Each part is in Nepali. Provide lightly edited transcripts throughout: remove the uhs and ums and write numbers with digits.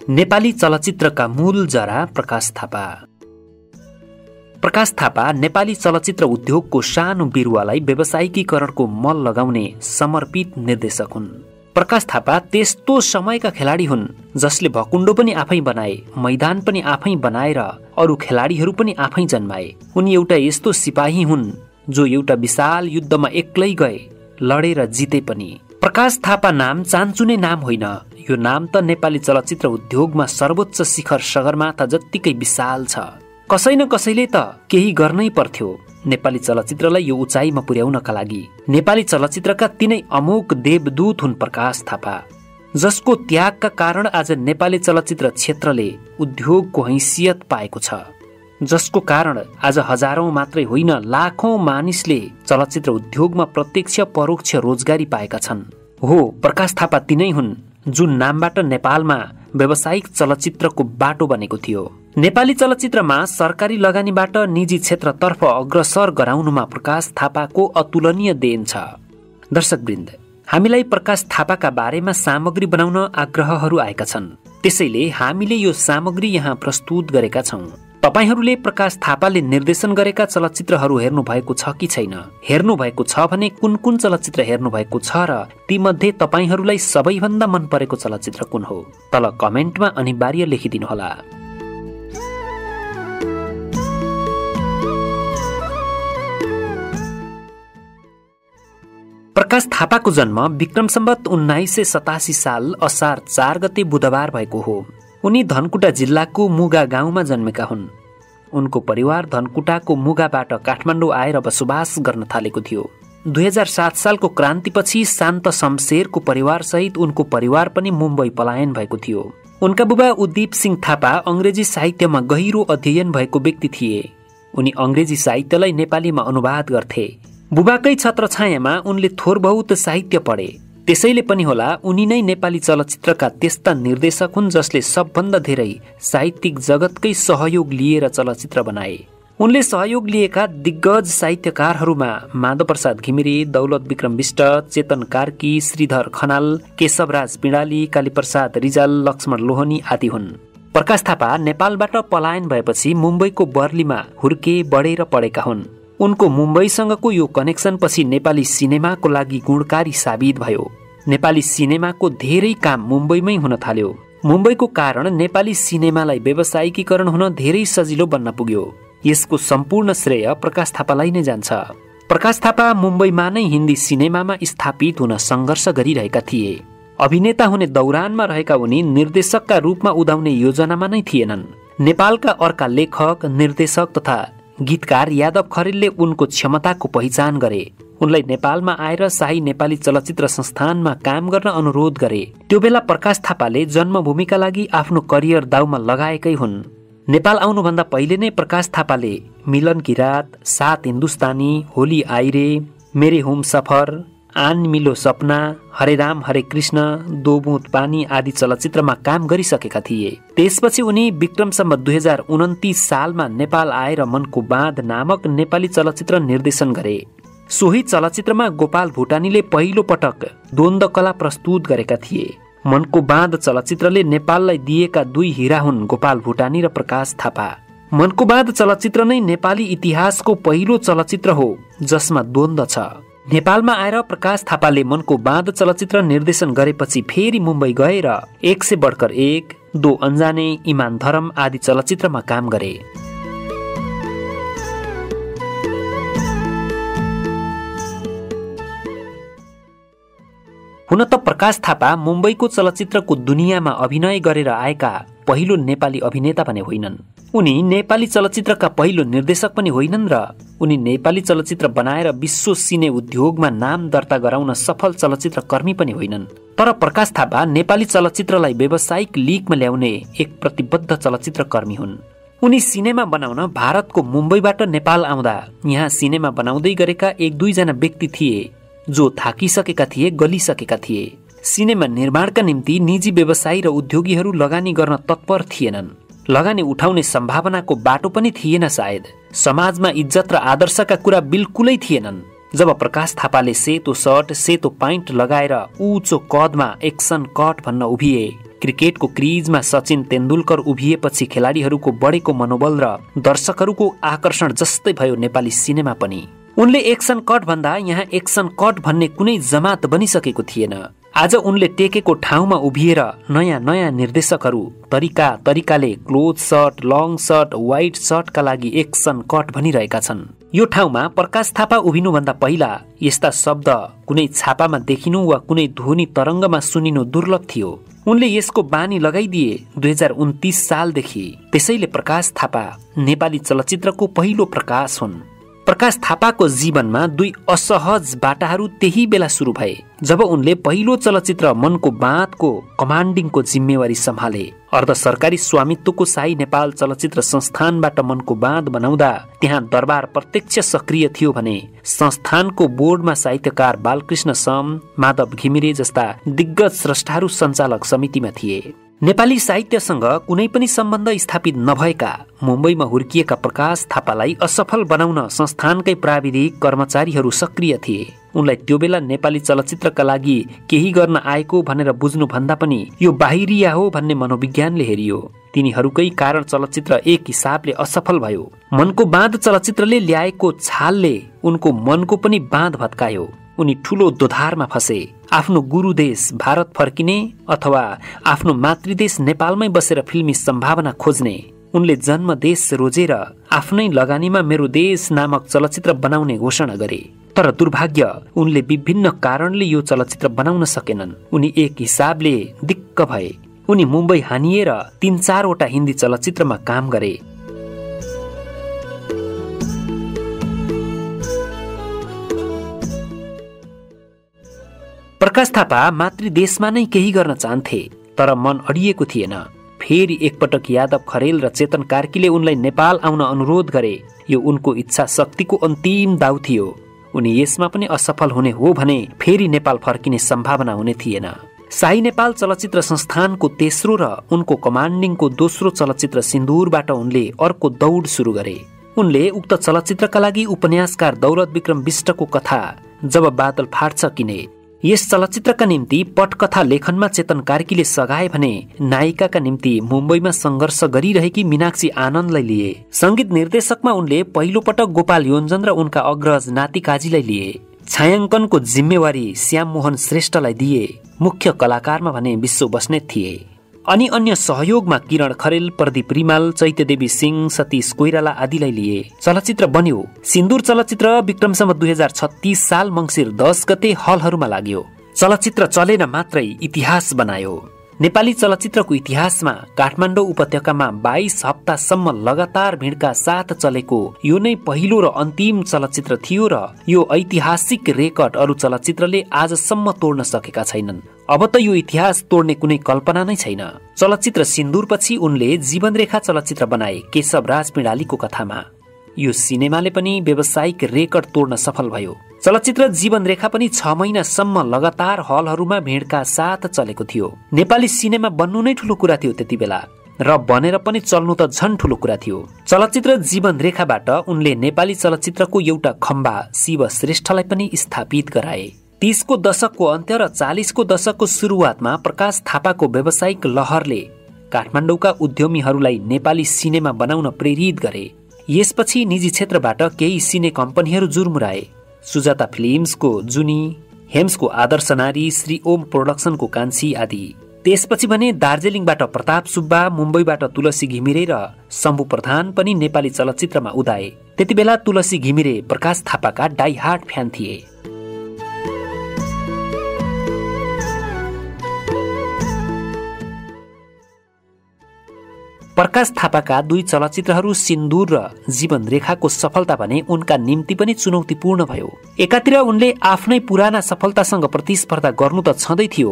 नेपाली चलचित्रका मूल जरा प्रकाश थापा। प्रकाश थापा नेपाली चलचित्र उद्योगको सानो बिरुवालाई व्यावसायिकीकरणको मल लगाउने समर्पित निर्देशक हुन्। प्रकाश थापा त्यस्तो समयका खेलाडी हुन् जसले भकुण्डो पनि आफै बनाए, मैदान पनि आफै बनाएर अरू खेलाडीहरू पनि आफै जन्माए। उनी एउटा यस्तो सिपाही हुन् जो एउटा विशाल युद्धमा एक्लै गए, लडेर जिते पनि। प्रकाश थापा नाम चान्चुने नाम होइन, यो नाम त नेपाली चलचित्र उद्योगमा सर्वोच्च शिखर सगरमाथा जत्तिकै विशाल छ। कसै न कसैले त केही गर्नै पर्थ्यो नेपाली चलचित्रलाई यो उचाइमा पुर्याउनका लागि। नेपाली चलचित्रका तिनै अमोघ देवदूत हुन् प्रकाश थापा, जसको त्यागका कारण आज नेपाली चलचित्र क्षेत्रले उद्योगको हैसियत पाएको छ, जसको कारण आज हजारौं मात्रै होइन लाखौं मानिसले चलचित्र उद्योगमा प्रत्यक्ष परोक्ष रोजगारी पाएका छन्। हो, प्रकाश थापा तिनै हुन् जुन नामबाट नेपालमा व्यावसायिक चलचित्रको बाटो बनेको थियो। नेपाली चलचित्रमा सरकारी लगानीबाट निजी क्षेत्रतर्फ अग्रसर गराउनुमा प्रकाश थापाको अतुलनीय देन छ। दर्शकवृन्द, हामीलाई प्रकाश थापाका बारेमा सामग्री बनाउन आग्रहहरू आएका छन्, त्यसैले हामीले यो सामग्री यहाँ प्रस्तुत गरेका छौं। तपाईहरूले प्रकाश थापाले निर्देशन गरेका चलचित्रहरू हेर्नु भएको छ कि छैन? हेर्नु भएको छ भने कुन कुन चलचित्र हेर्नु भएको छ र तीमध्ये तपाईहरूलाई सबैभन्दा मन परेको चलचित्र कुन हो? तल कमेन्टमा अनिवार्य लेखिदिनुहोला। प्रकाश थापाको जन्म विक्रम सम्वत 1987 साल असार 4 गते बुधबार भएको हो। उनी धनकुटा जिल्लाको मुगा गाउँमा जन्मेका हुन्। उनको परिवार धनकुटाको मुगाबाट काठमाडौँ आएर बसोबास गर्न थालेको थियो। 2007 सालको क्रान्तिपछि शान्त शमशेरको परिवारसहित उनको परिवार पनि मुम्बई पलायन भएको थियो। उनका बुबा उद्दीप सिंह थापा अंग्रेजी साहित्यमा गहिरो अध्ययन भएको व्यक्ति थिए। उनी अंग्रेजी साहित्यलाई नेपालीमा अनुवाद गर्थे। बुबाकै छत्रछायामा उनले थोर बहुत साहित्य पढे। त्यसैले पनि होला उनी नै नेपाली चलचित्रका त्यस्ता निर्देशक हुन् जसले सबभन्दा धेरै साहित्यिक जगतकै सहयोग लिएर चलचित्र बनाए। उनले सहयोग लिएका दिग्गज साहित्यकारहरूमा माधव प्रसाद घिमिरे, दौलत विक्रम बिष्ट, चेतन कार्की, श्रीधर खनाल, केशवराज पिँडाली, कालीप्रसाद रिजाल, लक्ष्मण लोहनी आदि हुन्। प्रकाश थापा नेपालबाट पलायन भएपछि मुम्बईको बर्लीमा हुर्के बढेर पढेका हुन्। उनको मुम्बईसँगको यो कनेक्सन पछि नेपाली सिनेमाको लागि गुणकारी साबित भयो। नेपाली सिनेमाको धेरै काम मुम्बईमै हुन थाल्यो। मुम्बईको कारण नेपाली सिनेमालाई व्यावसायिकीकरण हुन धेरै सजिलो बन्न पुग्यो। यसको सम्पूर्ण श्रेय प्रकाश थापालाई नै जान्छ। प्रकाश थापा मुम्बईमा नै हिन्दी सिनेमामा स्थापित हुन सङ्घर्ष गरिरहेका थिए। अभिनेता हुने दौरानमा रहेका उनी निर्देशकका रूपमा उदाउने योजनामा नै थिएनन्। नेपालका अर्का लेखक, निर्देशक तथा गीतकार यादव खरेलले उनको क्षमताको पहिचान गरे। उनलाई नेपालमा आएर शाही नेपाली चलचित्र संस्थानमा काम गर्न अनुरोध गरे। त्यो बेला प्रकाश थापाले जन्मभूमिका लागि आफ्नो करियर दाउमा लगाएकै हुन्। नेपाल आउनुभन्दा पहिले नै प्रकाश थापाले मिलन की रात, सात हिन्दुस्तानी, होली आइरे, मेरे होम सफर, आन मिलो सपना, हरे राम हरे कृष्ण, दो बूंद पानी आदि चलचित्रमा काम गरिसकेका थिए। त्यसपछि उनी विक्रम सम्वत 2029 सालमा नेपाल आएर मनको बाँध नामक नेपाली चलचित्र निर्देशन गरे। सोही चलचित्रमा गोपाल भुटानीले पहिलो पटक द्वन्द्व कला प्रस्तुत गरेका थिए। मनको बाँध चलचित्रले नेपाललाई दिएका दुई हिरा हुन् गोपाल भुटानी र प्रकाश थापा। मनको बाँध चलचित्र नै नेपाली इतिहासको पहिलो चलचित्र हो जसमा द्वन्द्व छ। नेपालमा आएर प्रकाश थापाले मनको बाँध चलचित्र निर्देशन गरेपछि फेरि मुम्बई गएर 1 से बढकर 1, दो अन्जाने, इमान धरम आदि चलचित्रमा काम गरे। हुन त प्रकाश थापा मुम्बईको चलचित्रको दुनियाँमा अभिनय गरेर आएका पहिलो नेपाली अभिनेता भने होइनन्। उनी नेपाली चलचित्रका पहिलो निर्देशक पनि होइनन् र उनी नेपाली चलचित्र बनाएर विश्व सिने उद्योगमा नाम दर्ता गराउन सफल चलचित्र कर्मी पनि होइनन्। तर प्रकाश थापा नेपाली चलचित्रलाई व्यावसायिक लिगमा ल्याउने एक प्रतिबद्ध चलचित्र कर्मी हुन्। उनी सिनेमा बनाउन भारतको मुम्बईबाट नेपाल आउँदा यहाँ सिनेमा बनाउँदै गरेका 1-2 जना व्यक्ति थिए जो थाकिसकेका थिए, गलिसकेका थिए। सिनेमा निर्माणका निम्ति निजी व्यवसायी र उद्योगीहरू लगानी गर्न तत्पर थिएनन्। लगानी उठाउने सम्भावनाको बाटो पनि थिएन सायद। समाजमा इज्जत र आदर्शका कुरा बिल्कुलै थिएनन्। जब प्रकाश थापाले सेतो सर्ट, सेतो प्यान्ट लगाएर ऊंचो कदमा एक्सन कट भन्न उभिए, क्रिकेटको क्रिजमा सचिन तेन्दुलकर उभिएपछि खेलाडीहरूको बढेको मनोबल र दर्शकहरूको आकर्षण जस्तै भयो नेपाली सिनेमा पनि। उनले एक्सन कट भन्दा यहाँ एक्सन कट भन्ने कुनै जमात बनिसकेको थिएन। आज उनले टेकेको ठाउँमा उभिएर नयाँ नयाँ निर्देशकहरू तरिकाले close shot, long shot, wide शटका लागि एक्सन कट भनिरहेका छन्। यो ठाउँमा प्रकाश थापा उभिनुभन्दा पहिला यस्ता शब्द कुनै छापामा देखिनु वा कुनै ध्वनि तरङ्गमा सुनिनु दुर्लभ थियो। उनले यसको बानी लगाइदिए 2029 सालदेखि। त्यसैले प्रकाश थापा नेपाली चलचित्रको पहिलो प्रकाश हुन्। प्रकाश थापाको जीवनमा दुई असहज बाटाहरू त्यही बेला सुरु भए जब उनले पहिलो चलचित्र मनको बाँधको कमान्डिङको जिम्मेवारी सम्हाले। अर्ध सरकारी स्वामित्वको शाही नेपाल चलचित्र संस्थानबाट मनको बाँध बनाउँदा त्यहाँ दरबार प्रत्यक्ष सक्रिय थियो भने संस्थानको बोर्डमा साहित्यकार बालकृष्ण सम, माधव घिमिरे जस्ता दिग्गज स्रष्टाहरू सञ्चालक समितिमा थिए। नेपाली साहित्यसँग कुनै पनि सम्बन्ध स्थापित नभएका मुम्बईमा हुर्किएका प्रकाश थापालाई असफल बनाउन संस्थानकै प्राविधिक कर्मचारीहरू सक्रिय थिए। उनलाई त्यो बेला नेपाली चलचित्रका लागि केही गर्न आएको भनेर बुझ्नु भन्दा पनि यो बाहिरिया हो भन्ने मनोविज्ञानले हेरियो। तिनीहरूकै कारण चलचित्र एक हिसाबले असफल भयो। मनको बाँध चलचित्रले ल्याएको छालले उनको मनको पनि बाँध भत्कायो। उनी ठूलो दोधारमा फसे। आफ्नो गुरुदेश भारत फर्किने अथवा आफ्नो मातृदेश नेपालमै बसेर फिल्मी सम्भावना खोज्ने। उनले जन्म देश रोजेर आफ्नै लगानीमा मेरो देश नामक चलचित्र बनाउने घोषणा गरे। तर दुर्भाग्य उनले विभिन्न कारणले यो चलचित्र बनाउन सकेनन्। उनी एक हिसाबले दिक्क भए। उनी मुम्बई हानिएर 3-4 वटा हिन्दी चलचित्रमा काम गरे। प्रकाश थापा मातृदेशमा नै केही गर्न चाहन्थे तर मन अडिएको थिएन। फेरि एकपटक यादव खरेल र चेतन कार्कीले उनलाई नेपाल आउन अनुरोध गरे। यो उनको इच्छा शक्तिको अन्तिम दाउ थियो। उनी यसमा पनि असफल हुने हो भने फेरि नेपाल फर्किने सम्भावना हुने थिएन। शाही नेपाल चलचित्र संस्थानको तेस्रो र उनको कमान्डिङको दोस्रो चलचित्र सिन्दूरबाट उनले अर्को दौड सुरु गरे। उनले उक्त चलचित्रका लागि उपन्यासकार दौलत विक्रम बिष्टको कथा जब बादल फाट्छ किने यस चलचित्रका निम्ति पटकथा लेखनमा चेतन कार्कीले सघाए भने नायिकाका निम्ति मुम्बईमा संघर्ष गरिरहेकी मीनाक्षी आनन्दलाई लिए। संगीत निर्देशकमा उनले पहिलो पटक गोपाल योन्जन र उनका अग्रज नाति काजीलाई लिए। छायाङ्कनको जिम्मेवारी श्याम मोहन श्रेष्ठलाई दिए। मुख्य कलाकारमा भने विश्व बस्नेत थिए। अनि अन्य सहयोगमा किरण खरेल, प्रदीप रिमाल, चैत्यदेवी सिंह, सतीश कोइराला आदिलाई लिए। चलचित्र बन्यो। सिन्दूर चलचित्र विक्रमसम्म 2036 साल मंसिर 10 गते हलहरूमा लाग्यो। चलचित्र चलेन मात्रै इतिहास बनायो। नेपाली चलचित्रको इतिहासमा काठमाडौँ उपत्यकामा 22 हप्तासम्म लगातार भिडका साथ चलेको यो नै पहिलो र अन्तिम चलचित्र थियो र यो ऐतिहासिक रेकर्ड अरू चलचित्रले आजसम्म तोड्न सकेका छैनन्। अब त यो इतिहास तोड्ने कुनै कल्पना नै छैन। चलचित्र सिन्दूरपछि उनले जीवनरेखा चलचित्र बनाए केशव राज पिँडालीको कथामा। यो सिनेमाले पनि व्यावसायिक रेकर्ड तोड्न सफल भयो। चलचित्र जीवनरेखा पनि 6 महिनासम्म लगातार हलहरूमा भिडका साथ चलेको थियो। नेपाली सिनेमा बन्नु नै ठूलो कुरा थियो त्यति बेला र बनेर पनि चल्नु त झन् ठूलो कुरा थियो। चलचित्र जीवनरेखाबाट उनले नेपाली चलचित्रको एउटा खम्बा शिव श्रेष्ठलाई पनि स्थापित गराए। 30 को दशकको अन्त्य र 40 को दशकको सुरुवातमा प्रकाश थापाको व्यावसायिक लहरले काठमाडौँका उद्यमीहरूलाई नेपाली सिनेमा बनाउन प्रेरित गरे। यसपछि निजी क्षेत्रबाट केही सिने कम्पनीहरू जुर्मुराए। सुजाता फिल्म्सको जुनी, हेम्सको आदर्श नारी, श्री ओम प्रोडक्सनको कान्छी आदि। त्यसपछि भने दार्जिलिङबाट प्रताप सुब्बा, मुम्बईबाट तुलसी घिमिरे र शम्भु प्रधान पनि नेपाली चलचित्रमा उदाए। त्यति बेला तुलसी घिमिरे प्रकाश थापाका डाइहार्ड फ्यान थिए। प्रकाश थापाका दुई चलचित्रहरू सिन्दूर र जीवनरेखाको सफलता भने उनका निम्ति पनि चुनौतीपूर्ण भयो। एकातिर उनले आफ्नै पुराना सफलतासँग प्रतिस्पर्धा गर्नु त छँदै थियो,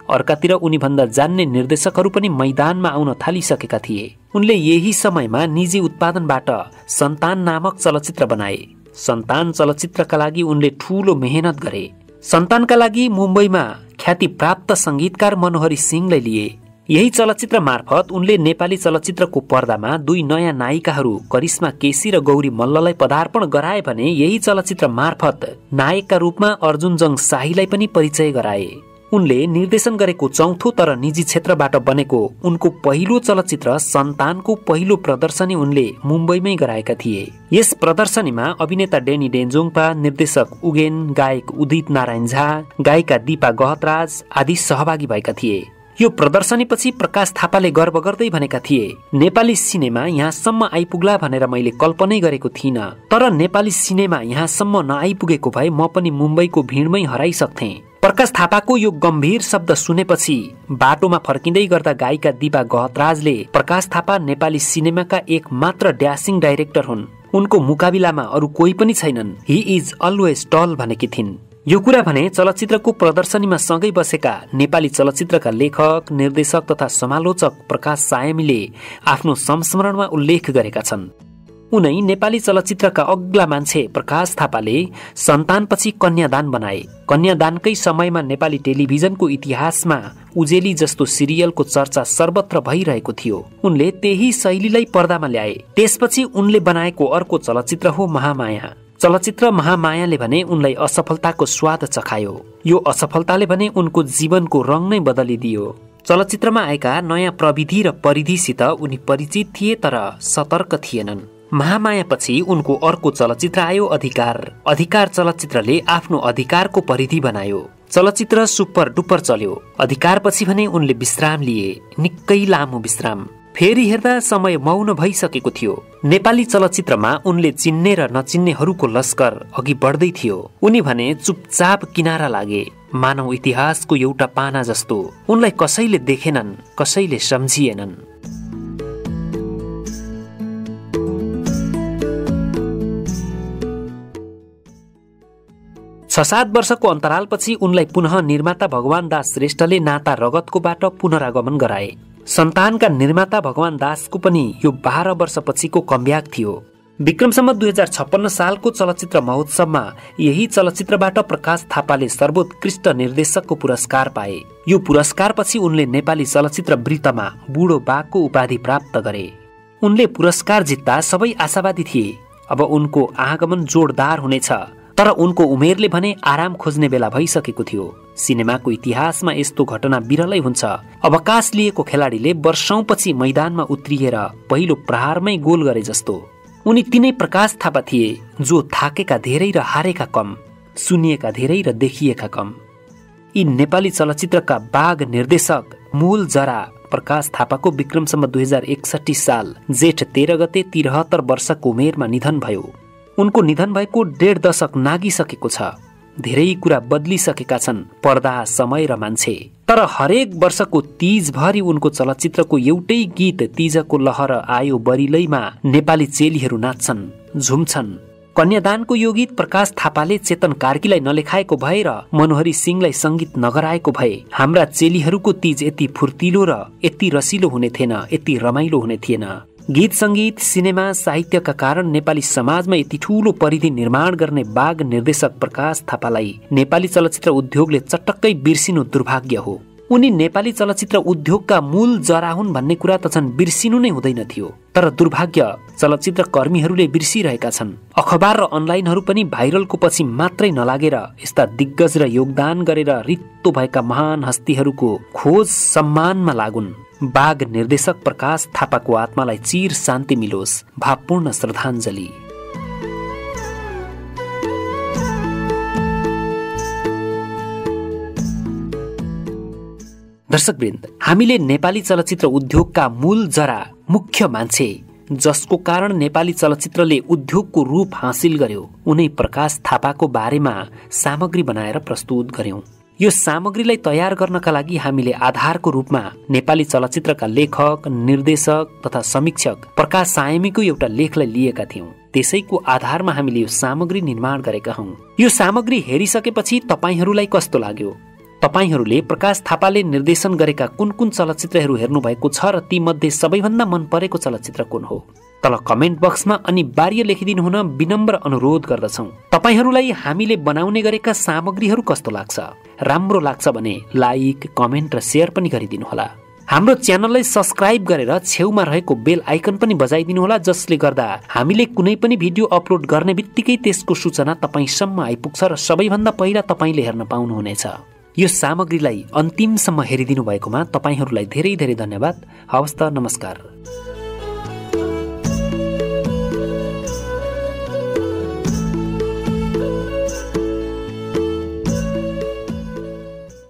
अर्कातिर उनी भन्दा जान्ने निर्देशकहरू पनि मैदानमा आउन थालिसकेका थिए। उनले यही समयमा निजी उत्पादनबाट सन्तान नामक चलचित्र बनाए। सन्तान चलचित्रका लागि उनले ठूलो मेहनत गरे। सन्तानका लागि मुम्बईमा ख्याति प्राप्त संगीतकार मनोहरी सिंहलाई लिए। यही चलचित्र मार्फत उनले नेपाली चलचित्रको पर्दामा दुई नयाँ नायिकाहरू करिश्मा केसी र गौरी मल्ललाई पदार्पण गराए भने यही चलचित्र मार्फत नायकका रूपमा अर्जुन जङ शाहीलाई पनि परिचय गराए। उनले निर्देशन गरेको चौथो तर निजी क्षेत्रबाट बनेको उनको पहिलो चलचित्र सन्तानको पहिलो प्रदर्शनी उनले मुम्बईमै गराएका थिए। यस प्रदर्शनीमा अभिनेता डेनी डेन्जोङपा, निर्देशक उगेन, गायक उदित नारायण झा, गायिका दीपा गहतराज आदि सहभागी भएका थिए। यो प्रदर्शनीपछि प्रकाश थापाले गर्व गर्दै भनेका थिए, नेपाली सिनेमा यहाँसम्म आइपुग्ला भनेर मैले कल्पनै गरेको थिइनँ, तर नेपाली सिनेमा यहाँसम्म नआइपुगेको भए म पनि मुम्बईको भिडमै हराइसक्थेँ। प्रकाश थापाको यो गम्भीर शब्द सुनेपछि बाटोमा फर्किँदै गर्दा गायिका दीपा गहतराजले प्रकाश थापा नेपाली सिनेमाका एक मात्र ड्यासिङ डाइरेक्टर हुन्, उनको मुकाबिलामा अरू कोही पनि छैनन्, ही इज अलवेज टल भनेकी थिइन्। यो कुरा भने चलचित्रको प्रदर्शनीमा सँगै बसेका नेपाली चलचित्रका लेखक, निर्देशक तथा समालोचक प्रकाश सायमीले आफ्नो संस्मरणमा उल्लेख गरेका छन्। उनै नेपाली चलचित्रका अग्ला मान्छे प्रकाश थापाले सन्तानपछि कन्यादान बनाए। कन्यादानकै समयमा नेपाली टेलिभिजनको इतिहासमा उजेली जस्तो सिरियलको चर्चा सर्वत्र भइरहेको थियो। उनले त्यही शैलीलाई पर्दामा ल्याए। त्यसपछि उनले बनाएको अर्को चलचित्र हो महामाया। चलचित्र महामायाले भने उनलाई असफलताको स्वाद चखायो। यो असफलताले भने उनको जीवनको रङ नै बदलिदियो। चलचित्रमा आएका नयाँ प्रविधि र परिधिसित उनी परिचित थिए तर सतर्क थिएनन्। महामायापछि उनको अर्को चलचित्र आयो अधिकार। अधिकार चलचित्रले आफ्नो अधिकारको परिधि बनायो। चलचित्र सुपर डुपर चल्यो। अधिकारपछि भने उनले विश्राम लिए, निकै लामो विश्राम। फेरि हेर्दा समय मौन भइसकेको थियो। नेपाली चलचित्रमा उनले चिन्ने र नचिन्नेहरूको लस्कर अघि बढ्दै थियो। उनी भने चुपचाप किनारा लागे, मानव इतिहासको एउटा पाना जस्तो। उनलाई कसैले देखेनन्, कसैले सम्झिएनन्। 6-7 वर्षको अन्तरालपछि उनलाई पुनः निर्माता भगवान दास श्रेष्ठले नाता रगतकोबाट पुनरागमन गराए। सन्तानका निर्माता भगवान दासको पनि यो 12 वर्षपछिको कमब्याक थियो। विक्रम सम्वत 2056 सालको चलचित्र महोत्सवमा यही चलचित्रबाट प्रकाश थापाले सर्वोत्कृष्ट निर्देशकको पुरस्कार पाए। यो पुरस्कारपछि उनले नेपाली चलचित्र वृत्तमा बुढो बाघको उपाधि प्राप्त गरे। उनले पुरस्कार जित्दा सबै आशावादी थिए, अब उनको आगमन जोरदार हुनेछ। तर उनको उमेरले भने आराम खोज्ने बेला भइसकेको थियो। सिनेमाको इतिहासमा यस्तो घटना बिरलै हुन्छ। अवकाश लिएको खेलाडीले वर्षौंपछि मैदानमा उत्रिएर पहिलो प्रहारमै गोल गरे जस्तो। उनी तिनै प्रकाश थापा थिए जो थाकेका धेरै र हारेका कम, सुनिएका धेरै र देखिएका कम। यी नेपाली चलचित्रका बाघ निर्देशक मूल जरा प्रकाश थापाको विक्रम सम्वत 2061 साल जेठ 13 गते 73 वर्षको उमेरमा निधन भयो। उनको निधन भएको 1.5 दशक नागिसकेको छ। धेरै कुरा बदलिसकेका छन्, पर्दा, समय र मान्छे। तर हरेक वर्षको तीजभरि उनको चलचित्रको एउटै गीत तीजको लहर आयो बरिलैमा नेपाली चेलीहरू नाच्छन्, झुम्छन्। कन्यादानको यो गीत प्रकाश थापाले चेतन कार्कीलाई नलेखाएको भए र मनोहरी सिंहलाई संगीत नगराएको भए हाम्रा चेलीहरूको तीज यति फुर्तिलो र यति रसिलो हुने थिएन, यति रमाइलो हुने थिएन। गीत संगीत, सिनेमा, साहित्यका कारण नेपाली समाजमा यति ठूलो परिधि निर्माण गर्ने बाघ निर्देशक प्रकाश थापालाई नेपाली चलचित्र उद्योगले चटक्कै बिर्सिनु दुर्भाग्य हो। उनी नेपाली चलचित्र उद्योगका मूल जरा हुन् भन्ने कुरा त झन् बिर्सिनु नै हुँदैन थियो। तर दुर्भाग्य चलचित्र कर्मीहरूले बिर्सिरहेका छन्। अखबार र अनलाइनहरू पनि भाइरलको पछि मात्रै नलागेर यस्ता दिग्गज र योगदान गरेर रित्तो भएका महान हस्तीहरूको खोज सम्मानमा लागुन्। बाघ निर्देशक प्रकाश थापाको आत्मालाई चिर शान्ति मिलोस्। भावपूर्ण श्रद्धाञ्जली। दर्शकवृन्द, हामीले नेपाली चलचित्र उद्योगका मूल जरा, मुख्य मान्छे जसको कारण नेपाली चलचित्रले उद्योगको रूप हासिल गर्यो, उनै प्रकाश थापाको बारेमा सामग्री बनाएर प्रस्तुत गर्यौं। यो सामग्रीलाई तयार गर्नका लागि हामीले आधारको रूपमा नेपाली चलचित्रका लेखक, निर्देशक तथा समीक्षक प्रकाश सायमीको एउटा लेखलाई लिएका थियौं। त्यसैको आधारमा हामीले यो सामग्री निर्माण गरेका हौं। यो सामग्री हेरिसकेपछि तपाईहरूलाई कस्तो लाग्यो? तपाईहरूले प्रकाश थापाले निर्देशन गरेका कुन कुन चलचित्रहरू हेर्नु भएको छ र ती मध्ये सबैभन्दा मन परेको चलचित्र कुन हो? तल कमेन्ट बक्समा अनिवार्य लेखिदिनु हुन विनम्र अनुरोध गर्दछौं। तपाईहरूलाई हामीले बनाउने गरेका सामग्रीहरू कस्तो लाग्छ? राम्रो लाग्छ भने लाइक, कमेन्ट र शेयर पनि गरिदिनु होला। हाम्रो च्यानललाई सब्स्क्राइब गरेर छेउमा रहेको बेल आइकन पनि बजाइदिनु होला, जसले गर्दा हामीले कुनै पनि भिडियो अपलोड गर्ने बित्तिकै त्यसको सूचना तपाईसम्म आइपुग्छ र सबैभन्दा पहिला तपाईले हेर्न पाउनुहुनेछ। यो सामग्रीलाई अन्तिमसम्म हेरिदिनु भएकोमा तपाईँहरूलाई धेरै धेरै धन्यवाद। हवस् त, नमस्कार।